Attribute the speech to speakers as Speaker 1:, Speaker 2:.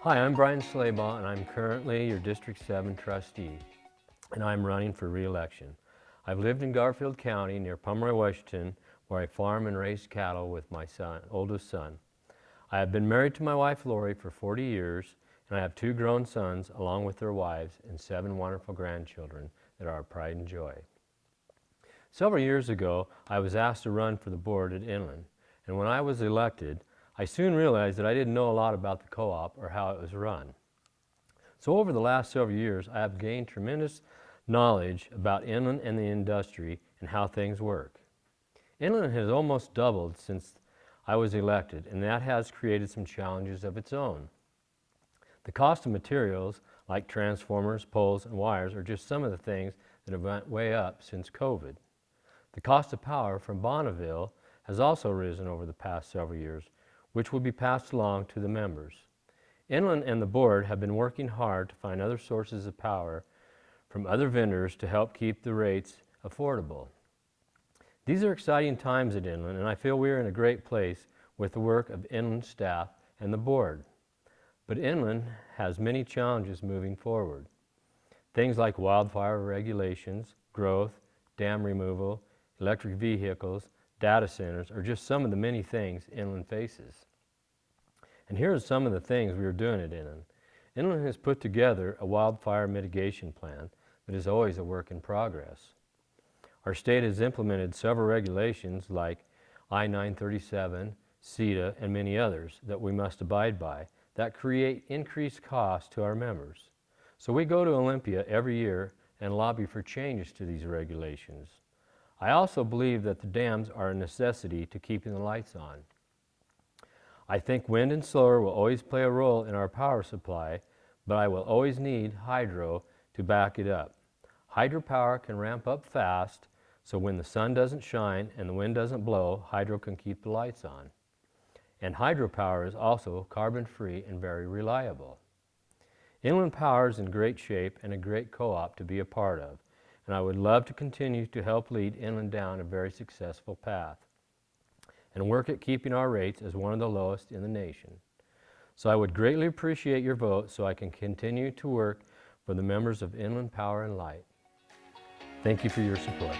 Speaker 1: Hi, I'm Brian Slaybaugh, and I'm currently your District 7 trustee, and I'm running for re-election. I've lived in Garfield County near Pomeroy, Washington, where I farm and raise cattle with my oldest son. I have been married to my wife Lori for 40 years, and I have 2 grown sons along with their wives and 7 wonderful grandchildren that are our pride and joy. Several years ago, I was asked to run for the board at Inland, and when I was elected, I soon realized that I didn't know a lot about the co-op or how it was run. So over the last several years, I have gained tremendous knowledge about Inland and the industry and how things work. Inland has almost doubled since I was elected, and that has created some challenges of its own. The cost of materials like transformers, poles, and wires are just some of the things that have went way up since COVID. The cost of power from Bonneville has also risen over the past several years, which will be passed along to the members. Inland and the board have been working hard to find other sources of power from other vendors to help keep the rates affordable. These are exciting times at Inland, and I feel we are in a great place with the work of Inland staff and the board. But Inland has many challenges moving forward. Things like wildfire regulations, growth, dam removal, electric vehicles, data centers are just some of the many things Inland faces. And here are some of the things we are doing at Inland. Inland has put together a wildfire mitigation plan that is always a work in progress. Our state has implemented several regulations like I-937, CETA, and many others that we must abide by that create increased costs to our members. So we go to Olympia every year and lobby for changes to these regulations. I also believe that the dams are a necessity to keeping the lights on. I think wind and solar will always play a role in our power supply, but I will always need hydro to back it up. Hydropower can ramp up fast, so when the sun doesn't shine and the wind doesn't blow, hydro can keep the lights on. And hydropower is also carbon-free and very reliable. Inland Power is in great shape and a great co-op to be a part of, and I would love to continue to help lead Inland down a very successful path and work at keeping our rates as one of the lowest in the nation. So I would greatly appreciate your vote so I can continue to work for the members of Inland Power and Light. Thank you for your support.